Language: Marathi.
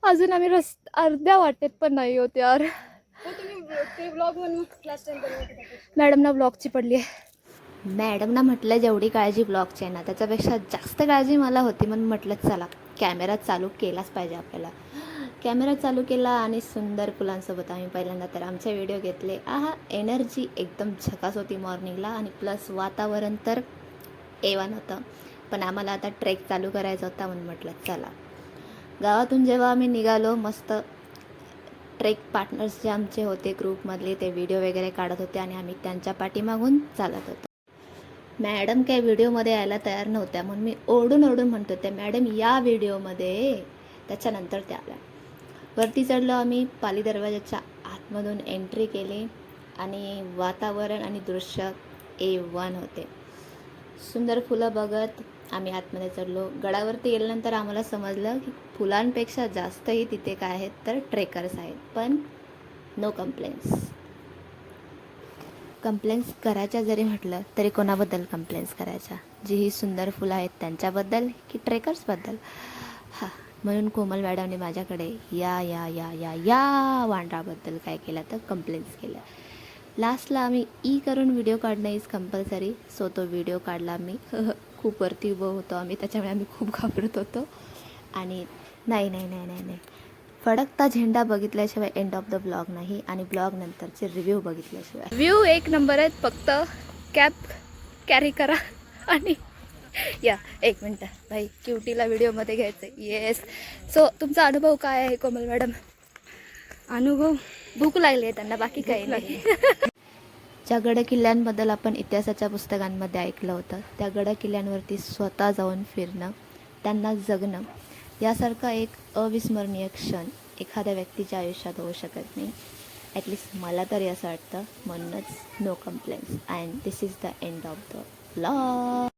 अजून आम्ही अर्ध्या वाटेत पण नाही होत यार. मॅडमना ब्लॉगची पडली आहे. मॅडमना म्हटलं जेवढी काळजी ब्लॉगची आहे ना त्याच्यापेक्षा जास्त काळजी मला होती, म्हणून म्हटलं चला कॅमेरा चालू केलाच पाहिजे आपल्याला. कॅमेरा चालू केला आणि सुंदर फुलांसोबत आम्ही पहिल्यांदा तर आमचे व्हिडिओ घेतले. एनर्जी एकदम झकास होती मॉर्निंगला आणि प्लस वातावरण तर A1 होतं. पण आम्हाला आता ट्रेक चालू करायचा होता, म्हणून म्हटलं चला. गावातून जेव्हा आम्ही निघालो, मस्त ट्रेक पार्टनर्स जे आमचे होते ग्रुपमधले ते व्हिडिओ वगैरे काढत होते आणि आम्ही त्यांच्या पाठीमागून चालत होतो. मॅडम काही व्हिडिओमध्ये यायला तयार नव्हत्या, म्हणून मी ओरडून म्हणत होते मॅडम या व्हिडिओमध्ये. त्याच्यानंतर त्या आल्या. वरती चढलो आम्ही. पाली दरवाजाच्या आतमधून एंट्री केली आणि वातावरण आणि दृश्य A1 होते. सुंदर फुलं बघत आम्ही आतमध्ये चढलो. गडावरती गेल्यानंतर आम्हाला समजलं की फुलांपेक्षा जास्तही तिथे काय आहेत तर ट्रेकर्स आहेत. पण नो कंप्लेंट्स करायच्या जरी म्हटलं तरी कोणाबद्दल कंप्लेंट्स करायच्या? जी ही सुंदर फुलं आहेत त्यांच्याबद्दल की ट्रेकर्सबद्दल? म्हणून कोमल मॅडमने माझ्याकडे या या या या या वांड्राबद्दल काय केलं तर कंप्लेंट्स केल्या. लास्टला आम्ही करून व्हिडिओ काढणं इज कंपल्सरी. सो तो व्हिडिओ काढला मी. खूप वरती उभं होतो आम्ही, त्याच्यामुळे आम्ही खूप घाबरत होतो. आणि नाही फडकता झेंडा बघितल्याशिवाय एंड ऑफ द ब्लॉग नाही आणि ब्लॉग नंतरचे रिव्ह्यू बघितल्याशिवाय. व्ह्यू एक नंबर आहेत, फक्त कॅप कॅरी करा. आणि या एक मिनटं भाई, क्युटीला व्हिडिओमध्ये घ्यायचं. येस. सो तुमचा अनुभव काय आहे कोमल मॅडम? अनुभव भूक लागली आहे त्यांना, बाकी काही नाही. ज्या गडकिल्ल्यांबद्दल आपण इतिहासाच्या पुस्तकांमध्ये ऐकलं होतं त्या गडकिल्ल्यांवरती स्वतः जाऊन फिरणं, त्यांना जगणं यासारखा एक अविस्मरणीय क्षण एखाद्या व्यक्तीच्या आयुष्यात होऊ शकत नाही. ॲटलिस्ट मला तरी असं वाटतं. म्हणूनच no complaints and this is the end of the blog.